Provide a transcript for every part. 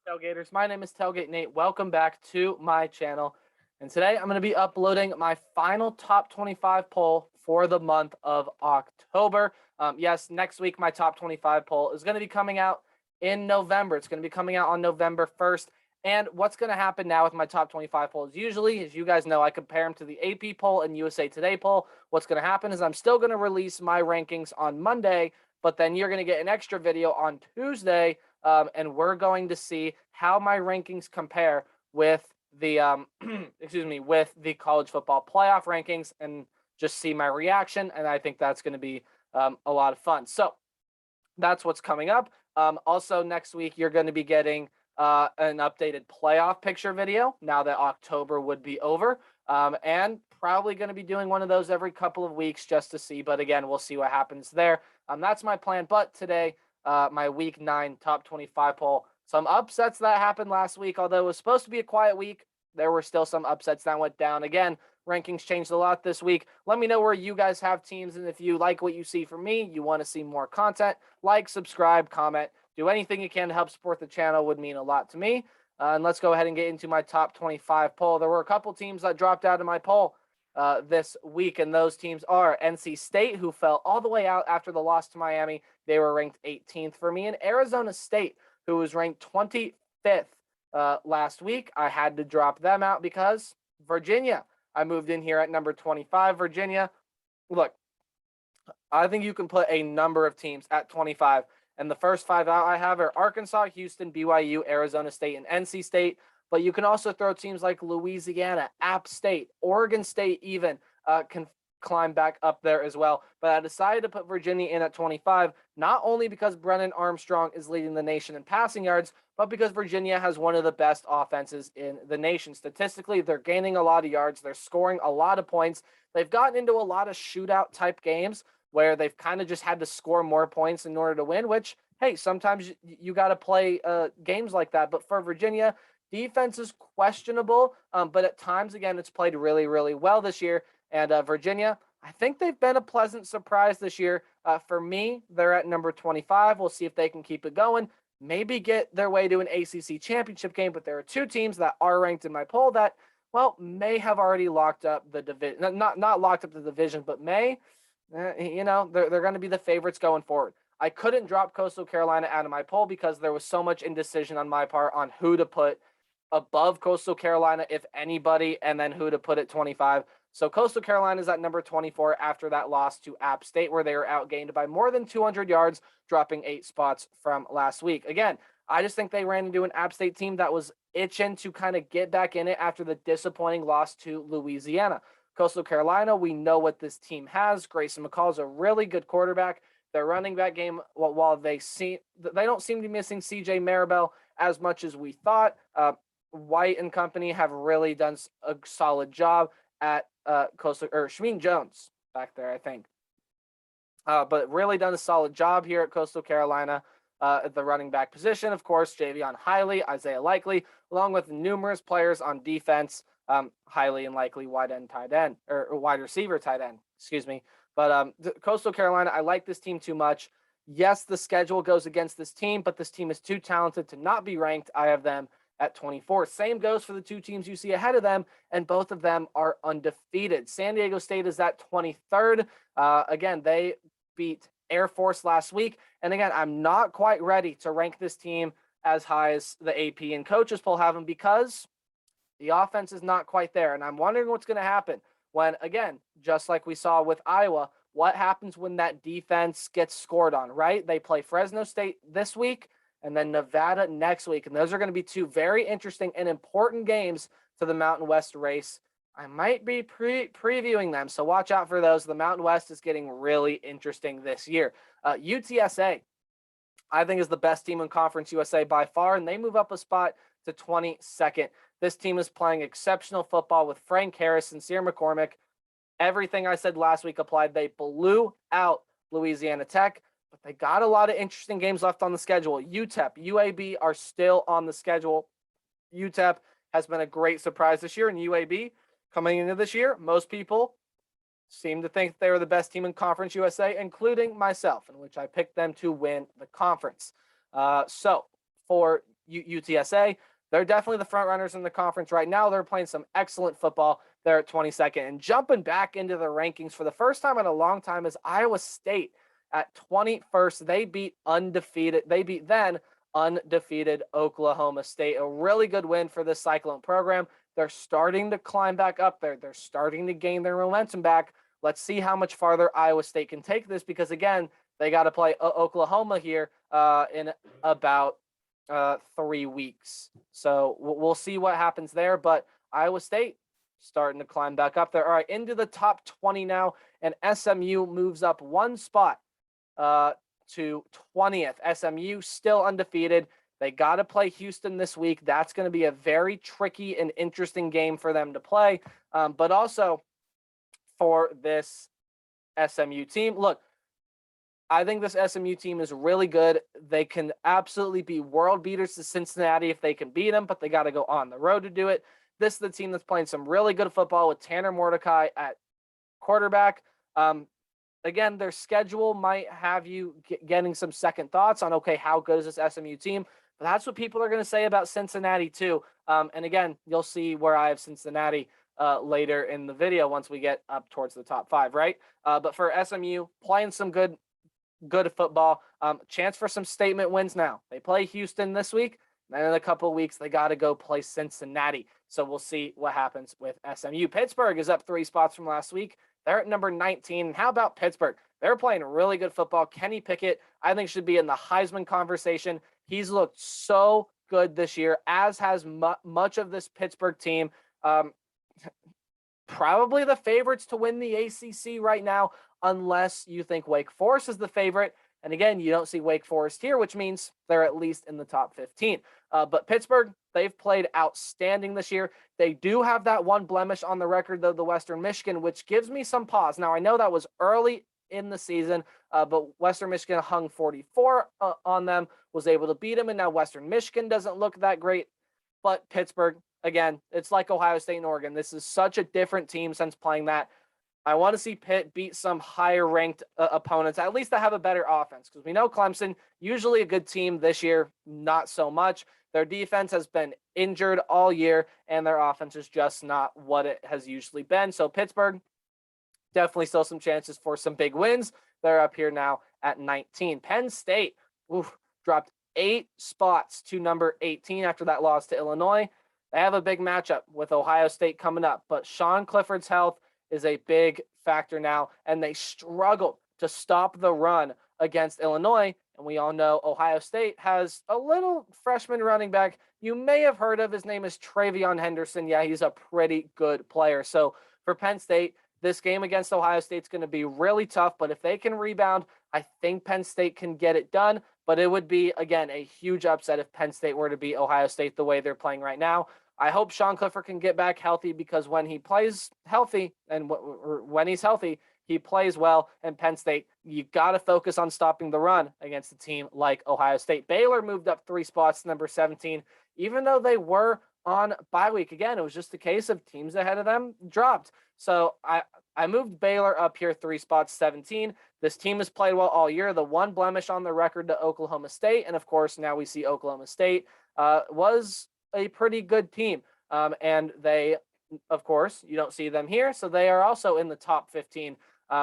Tailgaters. My name is Tailgate Nate. Welcome back to my channel. And today I'm going to be uploading my final top 25 poll for the month of October. Yes, next week my top 25 poll is going to be coming out in November. It's going to be coming out on November 1st. And what's going to happen now with my top 25 polls, usually, as you guys know, I compare them to the AP poll and USA Today poll. What's going to happen is I'm still going to release my rankings on Monday, but then you're going to get an extra video on Tuesday, and we're going to see how my rankings compare with the with the college football playoff rankings, and just see my reaction. And I think that's going to be a lot of fun. So that's what's coming up. Also, next week you're going to be getting an updated playoff picture video now that October would be over, and probably going to be doing one of those every couple of weeks just to see. But again, we'll see what happens there. That's my plan. But today, my week 9 top 25 poll. Some upsets that happened last week. Although it was supposed to be a quiet week, there were still some upsets that went down. Again, rankings changed a lot this week. Let me know where you guys have teams, and if you like what you see from me, you want to see more content, like, subscribe, comment, do anything you can to help support the channel. Would mean a lot to me. And let's go ahead and get into my top 25 poll. There were a couple teams that dropped out of my poll this week, and those teams are NC State, who fell all the way out after the loss to Miami. They were ranked 18th for me, and Arizona State, who was ranked 25th last week. I had to drop them out because Virginia. I moved in here at number 25. Virginia, look, I think you can put a number of teams at 25, and the first 5 out I have are Arkansas, Houston, BYU, Arizona State, and NC State. But you can also throw teams like Louisiana, App State, Oregon State even can climb back up there as well. But I decided to put Virginia in at 25, not only because Brennan Armstrong is leading the nation in passing yards, but because Virginia has one of the best offenses in the nation. Statistically, they're gaining a lot of yards. They're scoring a lot of points. They've gotten into a lot of shootout type games where they've kind of just had to score more points in order to win, which, hey, sometimes you got to play games like that. But for Virginia, defense is questionable, but at times, again, it's played really, really well this year. And Virginia, I think they've been a pleasant surprise this year. For me, they're at number 25. We'll see if they can keep it going. Maybe get their way to an ACC championship game. But there are two teams that are ranked in my poll that, well, may have already locked up the division. Not locked up the division, but may, they're going to be the favorites going forward. I couldn't drop Coastal Carolina out of my poll because there was so much indecision on my part on who to put above Coastal Carolina, if anybody, and then who to put at 25. So Coastal Carolina is at number 24 after that loss to App State, where they were outgained by more than 200 yards, dropping 8 spots from last week. Again, I just think they ran into an App State team that was itching to kind of get back in it after the disappointing loss to Louisiana. Coastal Carolina, we know what this team has. Grayson McCall's a really good quarterback. Their running back game, while they don't seem to be missing CJ Maribel as much as we thought. White and company have really done a solid job at Coastal, or Shmeen Jones back there, I think. But really done a solid job here at Coastal Carolina at the running back position. Of course, Javion Hiley, Isaiah Likely, along with numerous players on defense. Hiley and Likely wide receiver tight end, excuse me. But Coastal Carolina, I like this team too much. Yes, the schedule goes against this team, but this team is too talented to not be ranked. I have them at 24. Same goes for the two teams you see ahead of them, and both of them are undefeated. San Diego State is at 23rd. Again, they beat Air Force last week. And again, I'm not quite ready to rank this team as high as the AP and coaches poll have them because the offense is not quite there. And I'm wondering what's going to happen when, again, just like we saw with Iowa, what happens when that defense gets scored on, right? They play Fresno State this week and then Nevada next week. And those are going to be two very interesting and important games to the Mountain West race. I might be previewing them, so watch out for those. The Mountain West is getting really interesting this year. UTSA, I think, is the best team in Conference USA by far, and they move up a spot to 22nd. This team is playing exceptional football with Frank Harris and Sear McCormick. Everything I said last week applied. They blew out Louisiana Tech, but they got a lot of interesting games left on the schedule. UTEP, UAB are still on the schedule. UTEP has been a great surprise this year, and UAB, coming into this year, most people seem to think they were the best team in Conference USA, including myself, in which I picked them to win the conference. So for UTSA. They're definitely the front runners in the conference right now. They're playing some excellent football. They're at 22nd. And jumping back into the rankings for the first time in a long time is Iowa State at 21st. They beat then undefeated Oklahoma State. A really good win for this Cyclone program. They're starting to climb back up there. They're starting to gain their momentum back. Let's see how much farther Iowa State can take this because, again, they got to play Oklahoma here in about 3 weeks. So we'll see what happens there. But Iowa State starting to climb back up there. All right, into the top 20 now, and SMU moves up one spot to 20th. SMU still undefeated. They got to play Houston this week. That's going to be a very tricky and interesting game for them to play. But also for this SMU team, look, I think this SMU team is really good. They can absolutely be world beaters to Cincinnati if they can beat them, but they got to go on the road to do it. This is the team that's playing some really good football with Tanner Mordecai at quarterback. Again, their schedule might have you getting some second thoughts on, okay, how good is this SMU team? But that's what people are going to say about Cincinnati too. And again, you'll see where I have Cincinnati later in the video once we get up towards the top 5, right? But for SMU, playing some good football, chance for some statement wins now. They play Houston this week. Then in a couple of weeks, they got to go play Cincinnati. So we'll see what happens with SMU. Pittsburgh is up 3 spots from last week. They're at number 19. How about Pittsburgh? They're playing really good football. Kenny Pickett, I think, should be in the Heisman conversation. He's looked so good this year, as has much of this Pittsburgh team. Probably the favorites to win the ACC right now, unless you think Wake Forest is the favorite. And again, you don't see Wake Forest here, which means they're at least in the top 15. But Pittsburgh, they've played outstanding this year. They do have that one blemish on the record, though, the Western Michigan, which gives me some pause. Now, I know that was early in the season, but Western Michigan hung 44 on them, was able to beat them, and now Western Michigan doesn't look that great. But Pittsburgh, again, it's like Ohio State and Oregon. This is such a different team since playing that. I want to see Pitt beat some higher-ranked opponents, at least to have a better offense, because we know Clemson, usually a good team this year, not so much. Their defense has been injured all year, and their offense is just not what it has usually been. So Pittsburgh, definitely still some chances for some big wins. They're up here now at 19. Penn State dropped 8 spots to number 18 after that loss to Illinois. They have a big matchup with Ohio State coming up, but Sean Clifford's health is a big factor now, and they struggled to stop the run against Illinois. And we all know Ohio State has a little freshman running back you may have heard of. His name is Travion Henderson. Yeah, he's a pretty good player. So for Penn State, this game against Ohio State is going to be really tough, but if they can rebound, I think Penn State can get it done. But it would be, again, a huge upset if Penn State were to beat Ohio State the way they're playing right now. I hope Sean Clifford can get back healthy, because when he plays healthy, and when he's healthy, he plays well. And Penn State, you got to focus on stopping the run against a team like Ohio State. Baylor moved up 3 spots to number 17, even though they were on bye week. Again, it was just a case of teams ahead of them dropped. So I moved Baylor up here 3 spots, 17. This team has played well all year. The one blemish on the record to Oklahoma State, and of course now we see Oklahoma State was a pretty good team. And they, of course, you don't see them here, so they are also in the top 15.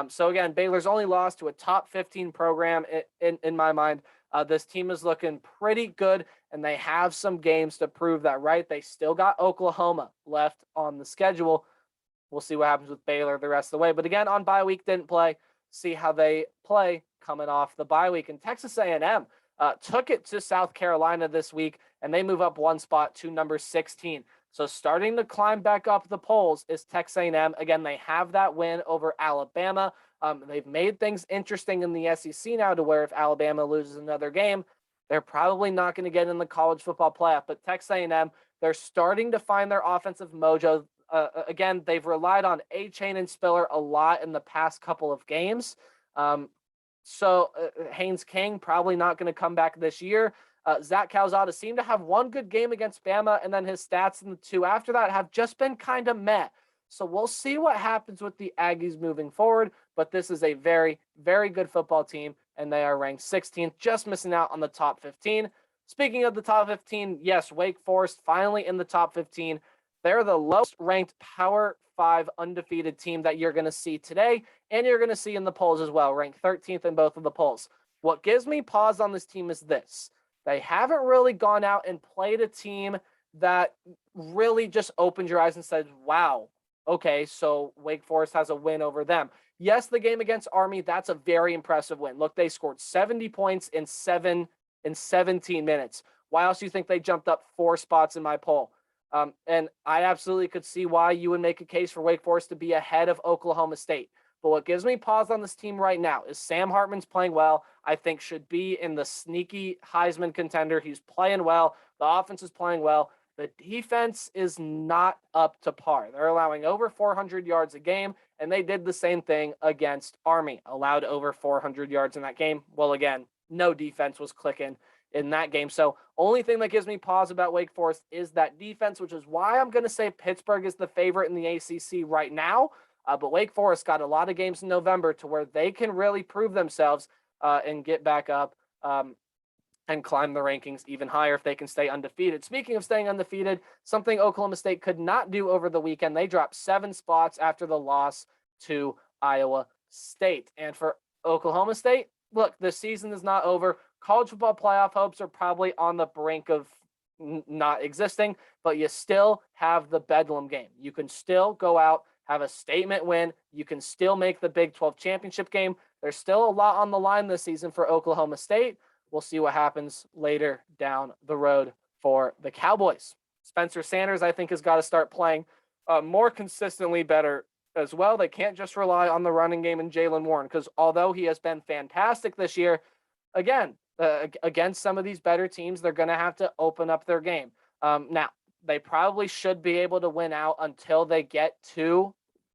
So again, Baylor's only lost to a top 15 program in my mind. This team is looking pretty good, and they have some games to prove that, right? They still got Oklahoma left on the schedule. We'll see what happens with Baylor the rest of the way. But again, on bye week, didn't play. See how they play coming off the bye week. And Texas A&M took it to South Carolina this week, and they move up 1 spot to number 16. So starting to climb back up the polls is Texas A&M. Again, they have that win over Alabama. They've made things interesting in the SEC now, to where if Alabama loses another game, they're probably not going to get in the college football playoff. But Texas A&M, they're starting to find their offensive mojo. Again, they've relied on A-Chain and Spiller a lot in the past couple of games. So Haynes King probably not going to come back this year. Zach Calzada seemed to have one good game against Bama, and then his stats in the 2 after that have just been kind of meh. So we'll see what happens with the Aggies moving forward. But this is a very, very good football team, and they are ranked 16th, just missing out on the top 15. Speaking of the top 15, yes, Wake Forest finally in the top 15. They're the lowest ranked Power 5 undefeated team that you're going to see today, and you're going to see in the polls as well, ranked 13th in both of the polls. What gives me pause on this team is this. They haven't really gone out and played a team that really just opened your eyes and said, wow, okay, so Wake Forest has a win over them. Yes, the game against Army, that's a very impressive win. Look, they scored 70 points in 17 minutes. Why else do you think they jumped up 4 spots in my poll? And I absolutely could see why you would make a case for Wake Forest to be ahead of Oklahoma State. But what gives me pause on this team right now is Sam Hartman's playing well. I think should be in the sneaky Heisman contender. He's playing well. The offense is playing well. The defense is not up to par. They're allowing over 400 yards a game, and they did the same thing against Army, allowed over 400 yards in that game. Well, again, no defense was clicking in that game. So only thing that gives me pause about Wake Forest is that defense, which is why I'm going to say Pittsburgh is the favorite in the ACC right now. But Wake Forest got a lot of games in November to where they can really prove themselves and get back up and climb the rankings even higher if they can stay undefeated. Speaking of staying undefeated, something Oklahoma State could not do over the weekend. They dropped 7 spots after the loss to Iowa State. And for Oklahoma State, look, the season is not over. College football playoff hopes are probably on the brink of not existing, but you still have the Bedlam game. You can still go out, have a statement win. You can still make the Big 12 championship game. There's still a lot on the line this season for Oklahoma State. We'll see what happens later down the road for the Cowboys. Spencer Sanders, I think, has got to start playing more consistently better as well. They can't just rely on the running game and Jaylen Warren, because although he has been fantastic this year, again, against some of these better teams, they're going to have to open up their game. Now, they probably should be able to win out until they get to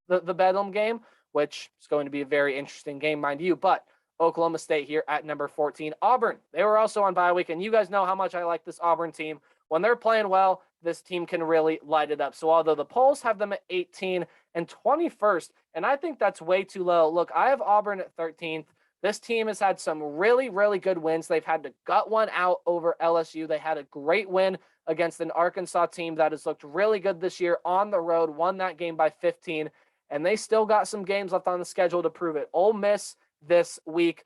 the Bedlam game, which is going to be a very interesting game, mind you. But Oklahoma State here at number 14. Auburn, they were also on bye week, and you guys know how much I like this Auburn team. When they're playing well, this team can really light it up. So although the polls have them at 18 and 21st, and I think that's way too low. Look, I have Auburn at 13th. This team has had some really, really good wins. They've had to gut one out over LSU. They had a great win against an Arkansas team that has looked really good this year on the road, won that game by 15, and they still got some games left on the schedule to prove it. Ole Miss this week.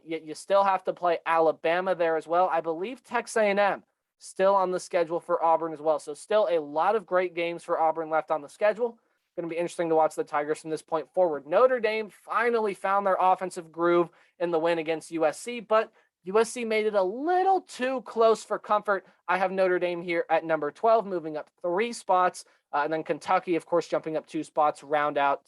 You still have to play Alabama there as well. I believe Texas A&M still on the schedule for Auburn as well. So still a lot of great games for Auburn left on the schedule. Going to be interesting to watch the Tigers from this point forward. Notre Dame finally found their offensive groove in the win against USC, but USC made it a little too close for comfort. I have Notre Dame here at number 12, moving up 3 spots. And then Kentucky, of course, jumping up 2 spots, rounds out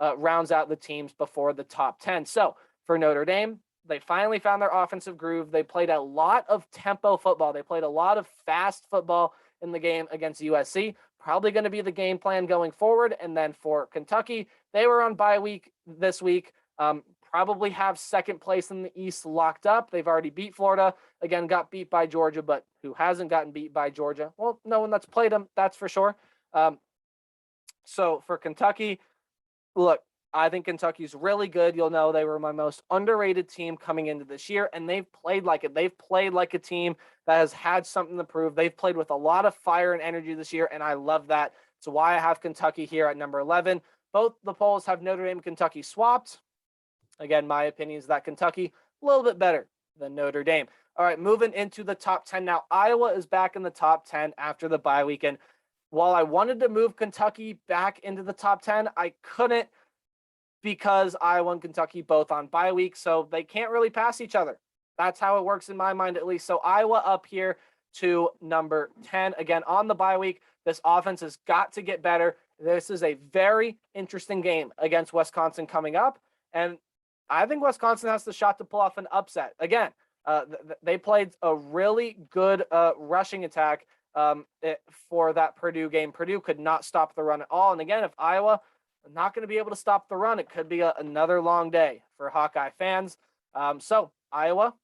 the teams before the top 10. So for Notre Dame, they finally found their offensive groove. They played a lot of tempo football. They played a lot of fast football in the game against USC. Probably going to be the game plan going forward. And then for Kentucky, they were on bye week this week. Probably have second place in the East locked up. They've already beat Florida. Again, got beat by Georgia, but who hasn't gotten beat by Georgia? Well, no one that's played them, that's for sure. So for Kentucky, look, I think Kentucky's really good. You'll know they were my most underrated team coming into this year, and they've played like it. They've played like a team that has had something to prove. They've played with a lot of fire and energy this year, and I love that. It's why I have Kentucky here at number 11. Both the polls have Notre Dame and Kentucky swapped. Again, my opinion is that Kentucky a little bit better than Notre Dame. All right, moving into the top 10 now. Iowa is back in the top 10 after the bye weekend. While I wanted to move Kentucky back into the top 10, I couldn't because Iowa and Kentucky both on bye week, so they can't really pass each other. That's how it works in my mind, at least. So Iowa up here to number 10. Again, on the bye week, this offense has got to get better. This is a very interesting game against Wisconsin coming up, and I think Wisconsin has the shot to pull off an upset. Again, they played a really good rushing attack for that Purdue game. Purdue could not stop the run at all. And again, if Iowa not going to be able to stop the run, it could be another long day for Hawkeye fans. So Iowa,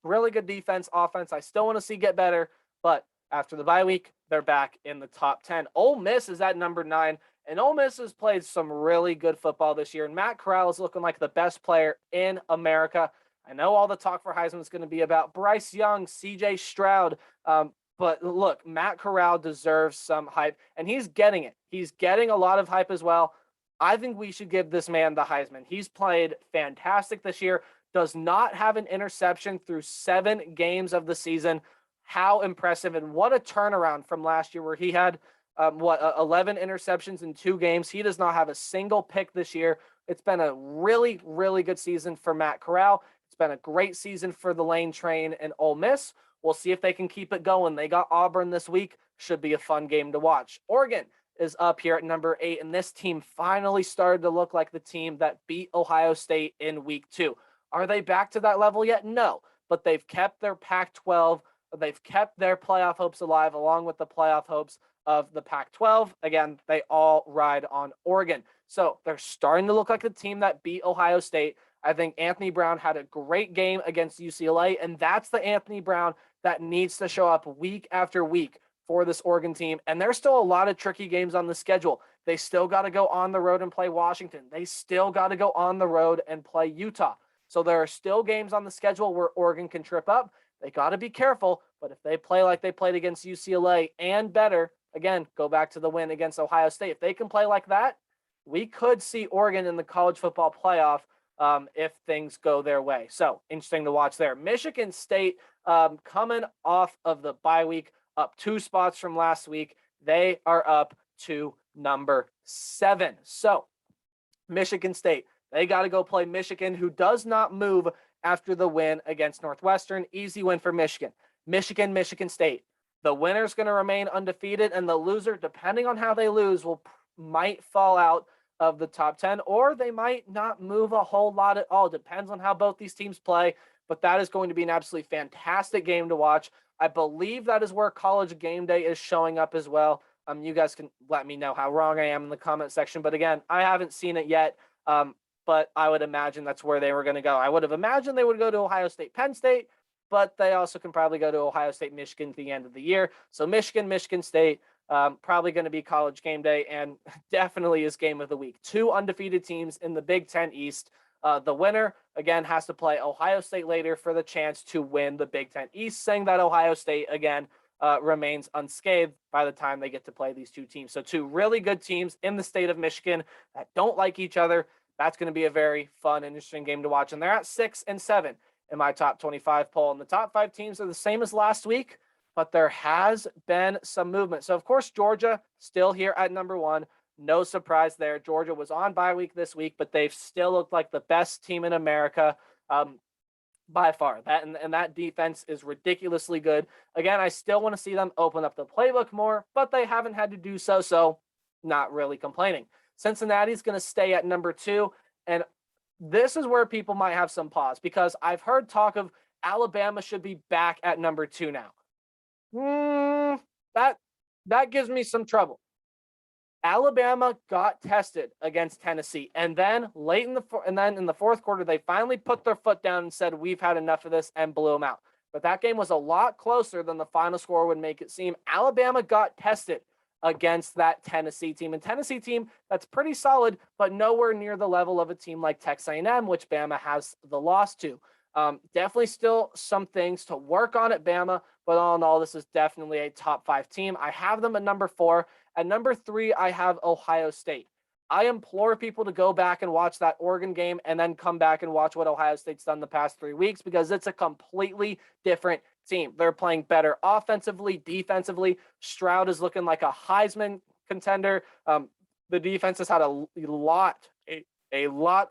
really good defense, offense. I still want to see get better, but after the bye week, they're back in the top 10. Ole Miss is at number 9, and Ole Miss has played some really good football this year. And Matt Corral is looking like the best player in America. I know all the talk for Heisman is going to be about Bryce Young, CJ Stroud. But look, Matt Corral deserves some hype, and he's getting it. He's getting a lot of hype as well. I think we should give this man the Heisman. He's played fantastic this year, does not have an interception through 7 games of the season. How impressive, and what a turnaround from last year where he had 11 interceptions in 2 games. He does not have a single pick this year. It's been a really, really good season for Matt Corral. It's been a great season for the Lane Train and Ole Miss. We'll see if they can keep it going. They got Auburn this week. Should be a fun game to watch. Oregon is up here at number 8, and this team finally started to look like the team that beat Ohio State in week 2. Are they back to that level yet? No, but they've kept their Pac-12. They've kept their playoff hopes alive along with the playoff hopes of the Pac-12. Again, they all ride on Oregon. So they're starting to look like the team that beat Ohio State. I think Anthony Brown had a great game against UCLA, and that's the Anthony Brown that needs to show up week after week for this Oregon team. And there's still a lot of tricky games on the schedule. They still got to go on the road and play Washington. They still got to go on the road and play Utah. So there are still games on the schedule where Oregon can trip up. They got to be careful, but if they play like they played against UCLA and better, again, go back to the win against Ohio State. If they can play like that, we could see Oregon in the college football playoff if things go their way. So interesting to watch there. Michigan State coming off of the bye week, up 2 spots from last week. They are up to number 7. So Michigan State, they got to go play Michigan, who does not move after the win against Northwestern. Easy win for Michigan. Michigan State. The winner's going to remain undefeated, and the loser, depending on how they lose, might fall out of the top 10, or they might not move a whole lot at all. Depends on how both these teams play, but that is going to be an absolutely fantastic game to watch. I believe that is where College Game Day is showing up as well. You guys can let me know how wrong I am in the comment section, but again, I haven't seen it yet, but I would imagine that's where they were going to go. I would have imagined they would go to Ohio State, Penn State, but they also can probably go to Ohio State, Michigan at the end of the year. So Michigan State, probably going to be College Game Day, and definitely is game of the week. 2 undefeated teams in the Big Ten East. The winner, again, has to play Ohio State later for the chance to win the Big Ten East, saying that Ohio State, again, remains unscathed by the time they get to play these 2 teams. So 2 really good teams in the state of Michigan that don't like each other. That's going to be a very fun and interesting game to watch. And they're at 6 and 7 in my top 25 poll. And the top 5 teams are the same as last week, but there has been some movement. So, of course, Georgia still here at number 1. No surprise there. Georgia was on bye week this week, but they've still looked like the best team in America by far. That defense is ridiculously good. Again, I still want to see them open up the playbook more, but they haven't had to do so, so not really complaining. Cincinnati's going to stay at number 2, and this is where people might have some pause, because I've heard talk of Alabama should be back at number 2 now. That gives me some trouble. Alabama got tested against Tennessee, and then in the fourth quarter, they finally put their foot down and said, we've had enough of this, and blew them out. But that game was a lot closer than the final score would make it seem. Alabama got tested against that Tennessee team, and Tennessee team that's pretty solid, but nowhere near the level of a team like Texas A&M, which Bama has the loss to. Definitely still some things to work on at Bama, but all in all, this is definitely a top 5 team. I have them at number 4. At number 3, I have Ohio State. I implore people to go back and watch that Oregon game and then come back and watch what Ohio State's done the past 3 weeks, because it's a completely different team. They're playing better offensively, defensively. Stroud is looking like a Heisman contender. The defense has had a lot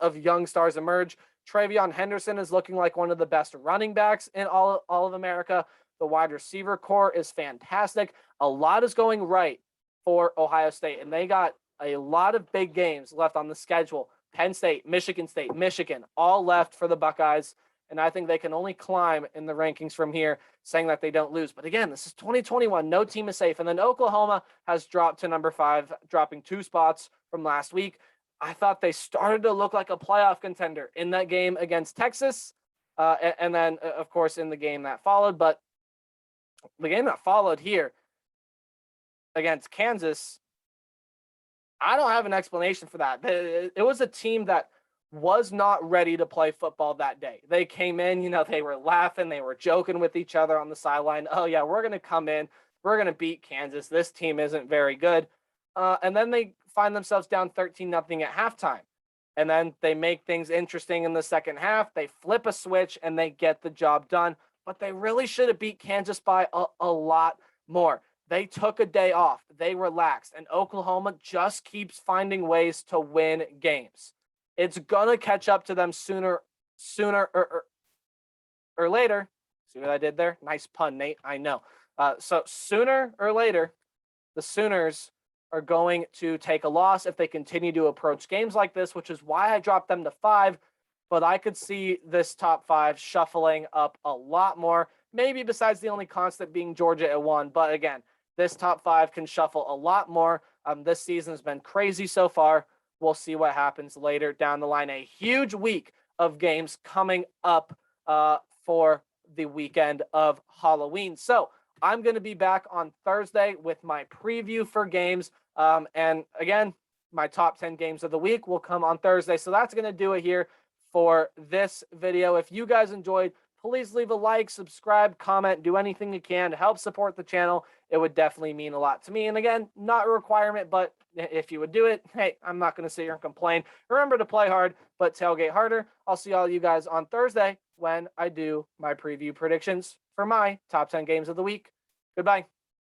of young stars emerge. Travion Henderson is looking like one of the best running backs in all of America. The wide receiver core is fantastic. A lot is going right for Ohio State, and they got a lot of big games left on the schedule. Penn State, Michigan, all left for the Buckeyes, and I think they can only climb in the rankings from here, saying that they don't lose. But again, this is 2021. No team is safe. And then Oklahoma has dropped to number 5, dropping 2 spots from last week. I thought they started to look like a playoff contender in that game against Texas, and then, of course, in the game that followed. But the game that followed here against Kansas, I don't have an explanation for that. It was a team that was not ready to play football that day. They came in, they were laughing, they were joking with each other on the sideline. Oh, yeah, we're going to come in, we're going to beat Kansas. This team isn't very good. And then they find themselves down 13-0 at halftime. And then they make things interesting in the second half. They flip a switch and they get the job done. But they really should have beat Kansas by a lot more. They took a day off. They relaxed. And Oklahoma just keeps finding ways to win games. It's going to catch up to them sooner or later. See what I did there? Nice pun, Nate. I know. So sooner or later, the Sooners are going to take a loss if they continue to approach games like this, which is why I dropped them to 5. But I could see this top 5 shuffling up a lot more, maybe besides the only constant being Georgia at 1. But again, this top 5 can shuffle a lot more. This season has been crazy so far. We'll see what happens later down the line. A huge week of games coming up for the weekend of Halloween. So I'm going to be back on Thursday with my preview for games. And again, my top 10 games of the week will come on Thursday. So that's going to do it here for this video. If you guys enjoyed, please leave a like, subscribe, comment, do anything you can to help support the channel. It would definitely mean a lot to me. And again, not a requirement, but if you would do it, hey, I'm not going to sit here and complain. Remember to play hard, but tailgate harder. I'll see all you guys on Thursday when I do my preview predictions for my top 10 games of the week. Goodbye.